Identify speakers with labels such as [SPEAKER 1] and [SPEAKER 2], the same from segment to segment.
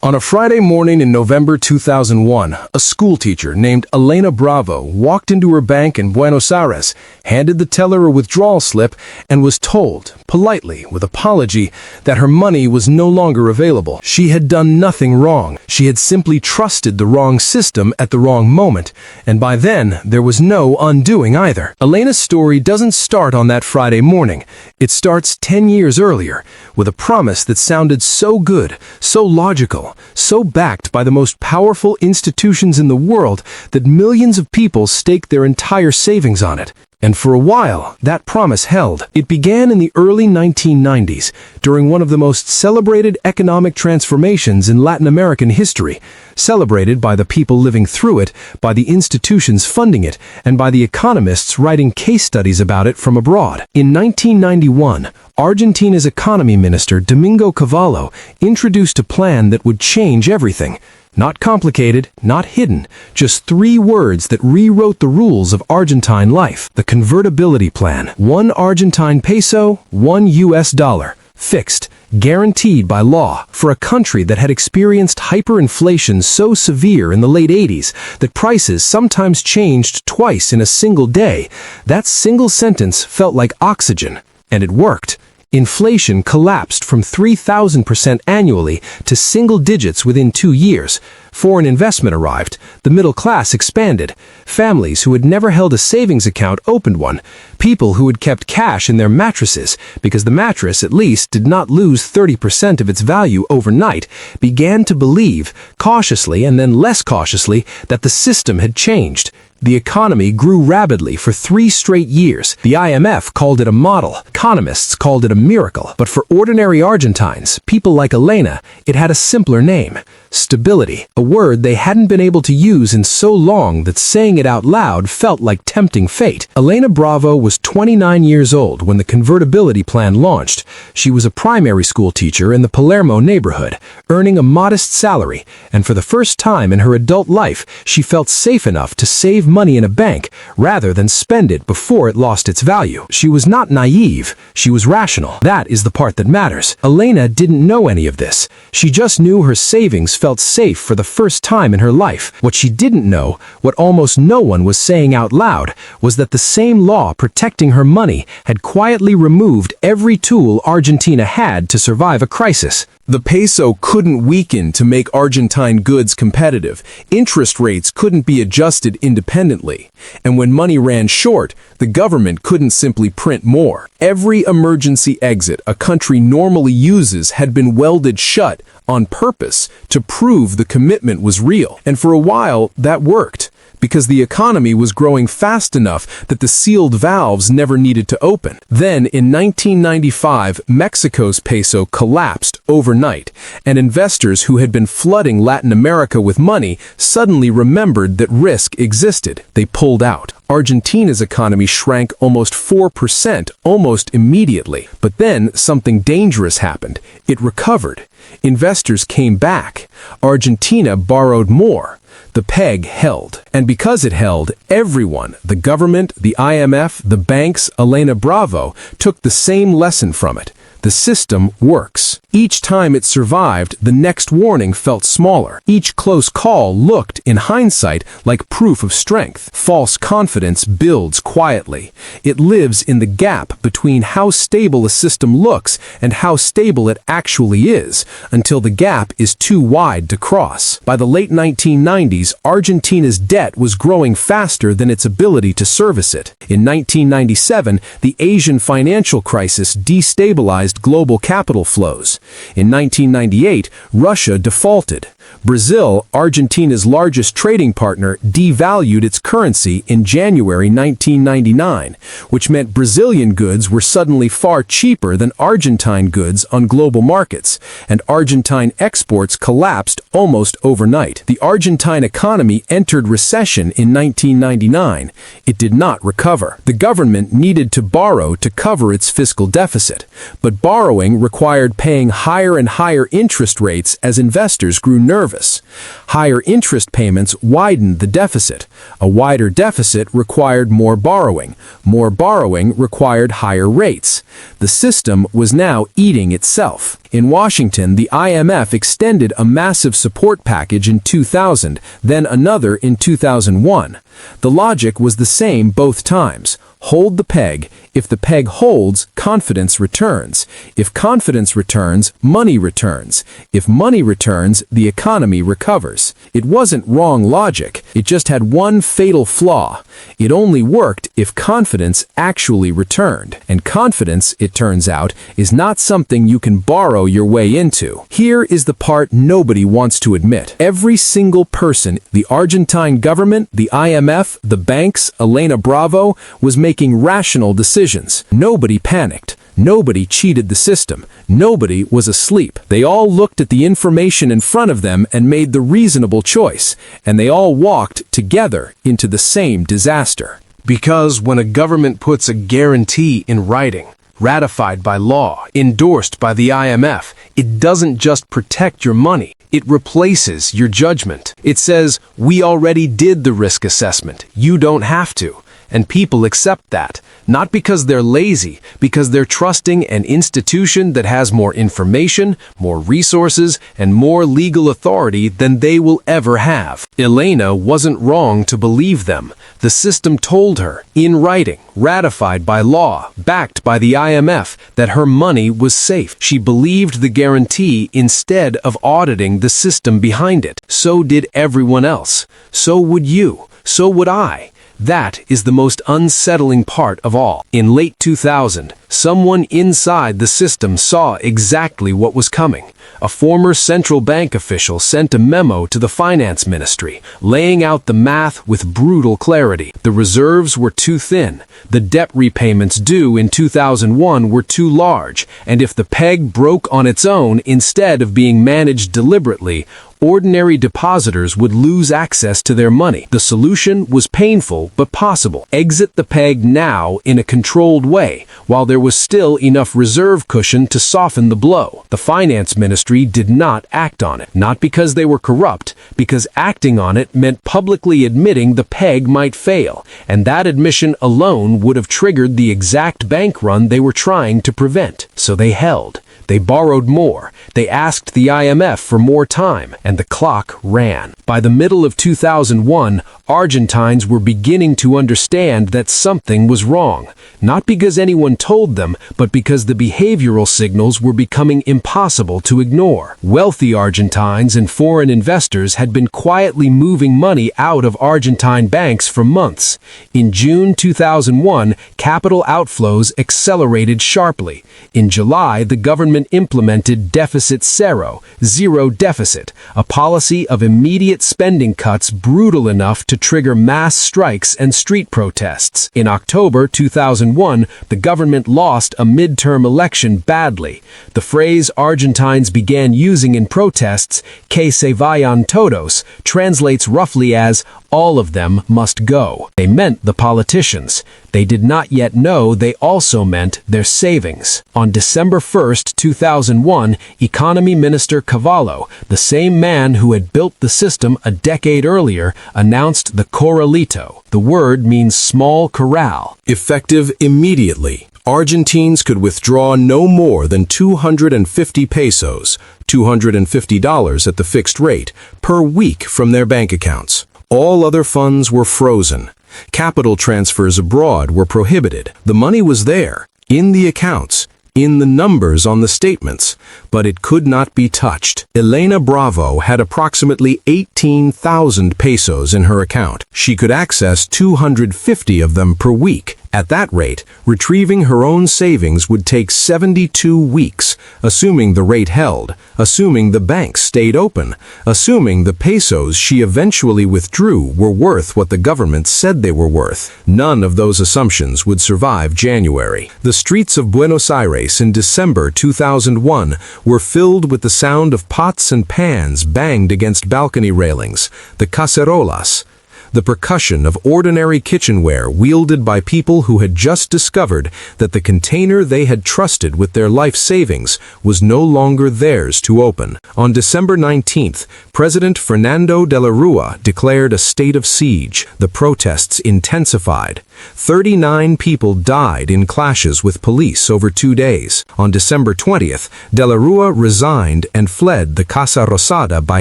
[SPEAKER 1] On a Friday morning in November 2001, a schoolteacher named Elena Bravo walked into her bank in Buenos Aires, handed the teller a withdrawal slip, and was told, politely, with apology, that her money was no longer available. She had done nothing wrong. She had simply trusted the wrong system at the wrong moment, and by then, there was no undoing either. Elena's story doesn't start on that Friday morning. It starts 10 years earlier, with a promise that sounded so good, so logical, so backed by the most powerful institutions in the world that millions of people staked their entire savings on it. And for a while, that promise held. It began in the early 1990s, during one of the most celebrated economic transformations in Latin American history, celebrated by the people living through it, by the institutions funding it, and by the economists writing case studies about it from abroad. In 1991, Argentina's economy minister, Domingo Cavallo, introduced a plan that would change everything. Not complicated, not hidden, just 3 words that rewrote the rules of Argentine life. The convertibility plan. 1 Argentine peso, 1 US dollar. Fixed, guaranteed by law. For a country that had experienced hyperinflation so severe in the late 80s that prices sometimes changed twice in a single day, that single sentence felt like oxygen. And it worked. Inflation collapsed from 3,000% annually to single digits within 2 years. Foreign investment arrived. The middle class expanded. Families who had never held a savings account opened one. People who had kept cash in their mattresses, because the mattress at least did not lose 30% of its value overnight, began to believe, cautiously and then less cautiously, that the system had changed. The economy grew rapidly for 3 straight years. The IMF called it a model. Economists called it a miracle. But for ordinary Argentines, people like Elena, it had a simpler name. Stability, a word they hadn't been able to use in so long that saying it out loud felt like tempting fate. Elena Bravo was 29 years old when the convertibility plan launched. She was a primary school teacher in the Palermo neighborhood, earning a modest salary, and for the first time in her adult life, she felt safe enough to save money in a bank rather than spend it before it lost its value. She was not naive, she was rational. That is the part that matters. Elena didn't know any of this. She just knew her savings felt safe for the first time in her life. What she didn't know, what almost no one was saying out loud, was that the same law protecting her money had quietly removed every tool Argentina had to survive a crisis.
[SPEAKER 2] The peso couldn't weaken to make Argentine goods competitive. Interest rates couldn't be adjusted independently. And when money ran short, the government couldn't simply print more. Every emergency exit a country normally uses had been welded shut on purpose to prove the commitment was real. And for a while, that worked, because the economy was growing fast enough that the sealed valves never needed to open. Then, in 1995, Mexico's peso collapsed overnight, and investors who had been flooding Latin America with money suddenly remembered that risk existed. They pulled out. Argentina's economy shrank almost 4% almost immediately. But then something dangerous happened. It recovered. Investors came back. Argentina borrowed more. The peg held. And because it held, everyone, the government, the IMF, the banks, Elena Bravo, took the same lesson from it. The system works. Each time it survived, the next warning felt smaller. Each close call looked, in hindsight, like proof of strength. False confidence builds quietly. It lives in the gap between how stable a system looks and how stable it actually is, until the gap is too wide to cross. By the late 1990s, Argentina's debt was growing faster than its ability to service it. In 1997, the Asian financial crisis destabilized global capital flows. In 1998, Russia defaulted. Brazil, Argentina's largest trading partner, devalued its currency in January 1999, which meant Brazilian goods were suddenly far cheaper than Argentine goods on global markets, and Argentine exports collapsed almost overnight. The Argentine economy entered recession in 1999. It did not recover. The government needed to borrow to cover its fiscal deficit, but borrowing required paying higher and higher interest rates as investors grew nervous. surface. Higher interest payments widened the deficit. A wider deficit required more borrowing. More borrowing required higher rates. The system was now eating itself. In Washington, the IMF extended a massive support package in 2000, then another in 2001. The logic was the same both times. Hold the peg. If the peg holds, confidence returns. If confidence returns, money returns. If money returns, the economy recovers. It wasn't wrong logic. It just had one fatal flaw. It only worked if confidence actually returned. And confidence, it turns out, is not something you can borrow your way into. Here is the part nobody wants to admit. Every single person, the Argentine government, the IMF, the banks, Elena Bravo, was making rational decisions. Nobody panicked. Nobody cheated the system. Nobody was asleep. They all looked at the information in front of them and made the reasonable choice, and they all walked together into the same disaster.
[SPEAKER 1] Because when a government puts a guarantee in writing, ratified by law, endorsed by the IMF, it doesn't just protect your money. It replaces your judgment. It says, we already did the risk assessment. You don't have to. And people accept that, not because they're lazy, because they're trusting an institution that has more information, more resources, and more legal authority than they will ever have. Elena wasn't wrong to believe them. The system told her, in writing, ratified by law, backed by the IMF, that her money was safe. She believed the guarantee instead of auditing the system behind it. So did everyone else. So would you. So would I. That is the most unsettling part of all. In late 2000, someone inside the system saw exactly what was coming. A former central bank official sent a memo to the finance ministry, laying out the math with brutal clarity. The reserves were too thin, the debt repayments due in 2001 were too large, and if the peg broke on its own instead of being managed deliberately, ordinary depositors would lose access to their money. The solution was painful but possible. Exit the peg now in a controlled way, while there was still enough reserve cushion to soften the blow. The finance ministry did not act on it, not because they were corrupt, because acting on it meant publicly admitting the peg might fail, and that admission alone would have triggered the exact bank run they were trying to prevent. So they held. They borrowed more. They asked the IMF for more time, and the clock ran. By the middle of 2001, Argentines were beginning to understand that something was wrong, not because anyone told them, but because the behavioral signals were becoming impossible to ignore. Wealthy Argentines and foreign investors had been quietly moving money out of Argentine banks for months. In June 2001, capital outflows accelerated sharply. In July, the government implemented deficit zero deficit, a policy of immediate spending cuts brutal enough to trigger mass strikes and street protests. In October 2001, the government lost a midterm election badly. The phrase Argentines began using in protests, "que se vayan todos," translates roughly as, all of them must go. They meant the politicians. They did not yet know they also meant their savings. On December 1st, 2001, Economy Minister Cavallo, the same man who had built the system a decade earlier, announced the Corralito. The word means small corral.
[SPEAKER 2] Effective immediately, Argentines could withdraw no more than 250 pesos, $250 at the fixed rate, per week from their bank accounts. All other funds were frozen. Capital transfers abroad were prohibited. The money was there, in the accounts, in the numbers on the statements, but it could not be touched. Elena Bravo had approximately 18,000 pesos in her account. She could access 250 of them per week. At that rate, retrieving her own savings would take 72 weeks, assuming the rate held, assuming the banks stayed open, assuming the pesos she eventually withdrew were worth what the government said they were worth. None of those assumptions would survive January. The streets of Buenos Aires in December 2001 were filled with the sound of pots and pans banged against balcony railings, the cacerolas. the percussion of ordinary kitchenware wielded by people who had just discovered that the container they had trusted with their life savings was no longer theirs to open. On December 19th, President Fernando de la Rúa declared a state of siege. The protests intensified. 39 people died in clashes with police over 2 days. On December 20th, de la Rúa resigned and fled the Casa Rosada by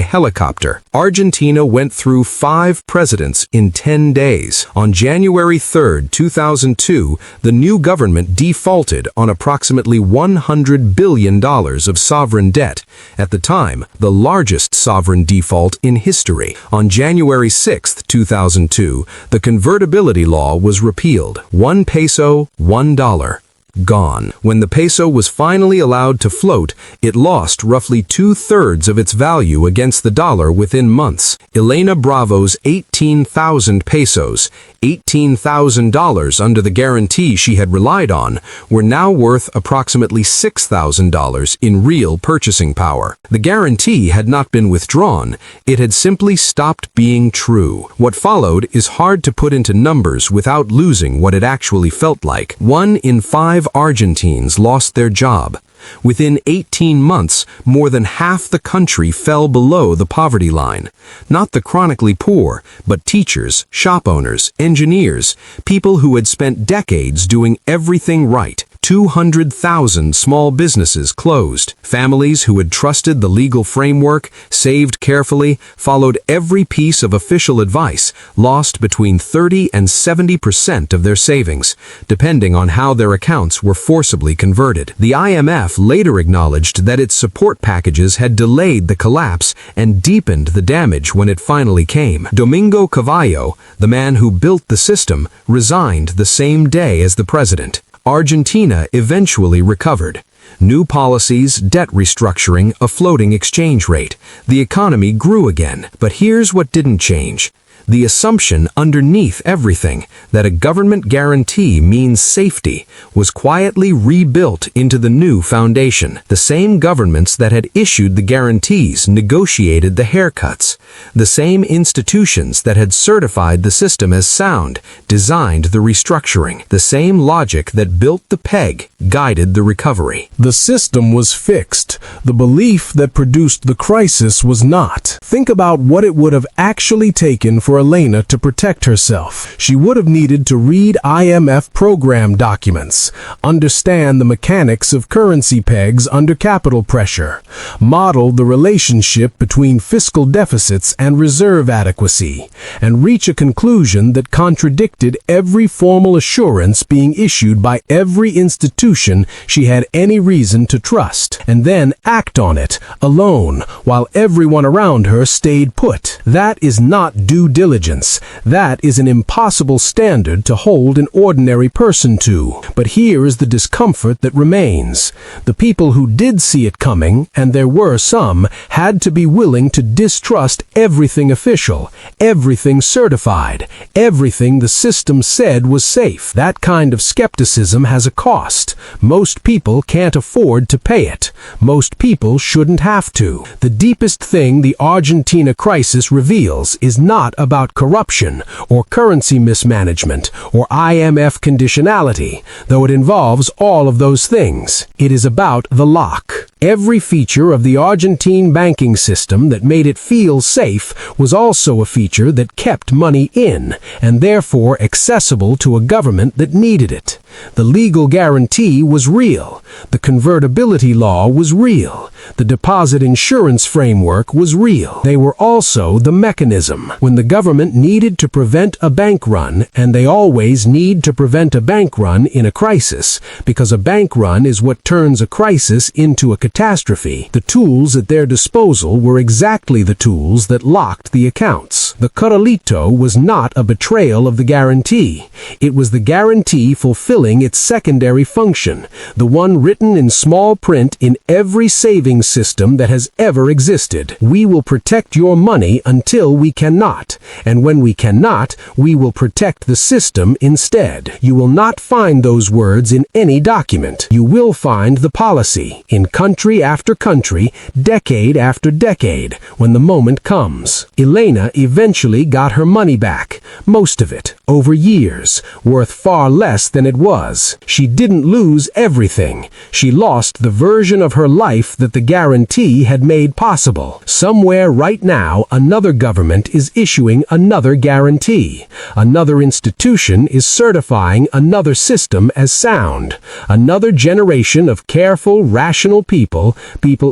[SPEAKER 2] helicopter. Argentina went through 5 presidents in 10 days. On January 3, 2002, the new government defaulted on approximately $100 billion of sovereign debt, at the time the largest sovereign default in history. On January 6, 2002, the convertibility law was repealed. 1 peso, $1. Gone. When the peso was finally allowed to float, it lost roughly 2/3 of its value against the dollar within months. Elena Bravo's 18,000 pesos, $18,000 under the guarantee she had relied on, were now worth approximately $6,000 in real purchasing power. The guarantee had not been withdrawn, it had simply stopped being true. What followed is hard to put into numbers without losing what it actually felt like. 1 in 5 Argentines lost their job. Within 18 months, more than half the country fell below the poverty line. Not the chronically poor, but teachers, shop owners, engineers, people who had spent decades doing everything right. 200,000 small businesses closed. Families who had trusted the legal framework, saved carefully, followed every piece of official advice, lost between 30 and 70% of their savings, depending on how their accounts were forcibly converted. The IMF later acknowledged that its support packages had delayed the collapse and deepened the damage when it finally came. Domingo Cavallo, the man who built the system, resigned the same day as the president. Argentina eventually recovered. New policies, debt restructuring, a floating exchange rate. The economy grew again. But here's what didn't change. The assumption underneath everything, that a government guarantee means safety, was quietly rebuilt into the new foundation. The same governments that had issued the guarantees negotiated the haircuts. The same institutions that had certified the system as sound designed the restructuring. The same logic that built the peg guided the recovery.
[SPEAKER 1] The system was fixed. The belief that produced the crisis was not. Think about what it would have actually taken for Elena to protect herself. She would have needed to read IMF program documents, understand the mechanics of currency pegs under capital pressure, model the relationship between fiscal deficits and reserve adequacy, and reach a conclusion that contradicted every formal assurance being issued by every institution she had any reason to trust, and then act on it, alone, while everyone around her stayed put. That is not due diligence. That is an impossible standard to hold an ordinary person to. But here is the discomfort that remains. The people who did see it coming, and there were some, had to be willing to distrust everything official, everything certified, everything the system said was safe. That kind of skepticism has a cost. Most people can't afford to pay it. Most people shouldn't have to. The deepest thing the Argentina crisis reveals is not about corruption or currency mismanagement or IMF conditionality, though it involves all of those things. It is about the lock. Every feature of the Argentine banking system that made it feel safe was also a feature that kept money in, and therefore accessible to a government that needed it. The legal guarantee was real. The convertibility law was real. The deposit insurance framework was real. They were also the mechanism. When the government needed to prevent a bank run, and they always need to prevent a bank run in a crisis, because a bank run is what turns a crisis into a catastrophe, the tools at their disposal were exactly the tools that locked the accounts. The Corralito was not a betrayal of the guarantee. It was the guarantee fulfilling its secondary function, the one written in small print in every savings system that has ever existed. We will protect your money until we cannot, and when we cannot, we will protect the system instead. You will not find those words in any document. You will find the policy in country after country, decade after decade, when the moment comes. Elena eventually eventually got her money back, most of it, over years, worth far less than it was. She didn't lose everything. She lost the version of her life that the guarantee had made possible. Somewhere right now, another government is issuing another guarantee. Another institution is certifying another system as sound. Another generation of careful, rational people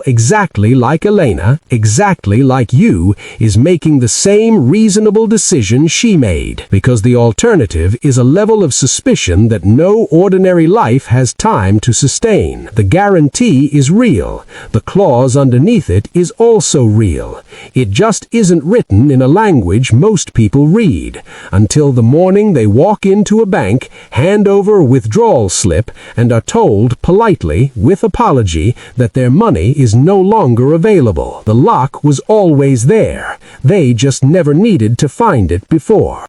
[SPEAKER 1] exactly like Elena, exactly like you, is making the same reasonable decision she made. Because the alternative is a level of suspicion that no ordinary life has time to sustain. The guarantee is real. The clause underneath it is also real. It just isn't written in a language most people read, until the morning they walk into a bank, hand over a withdrawal slip, and are told politely, with apology, that their money is no longer available. The lock was always there. They just never needed to find it before.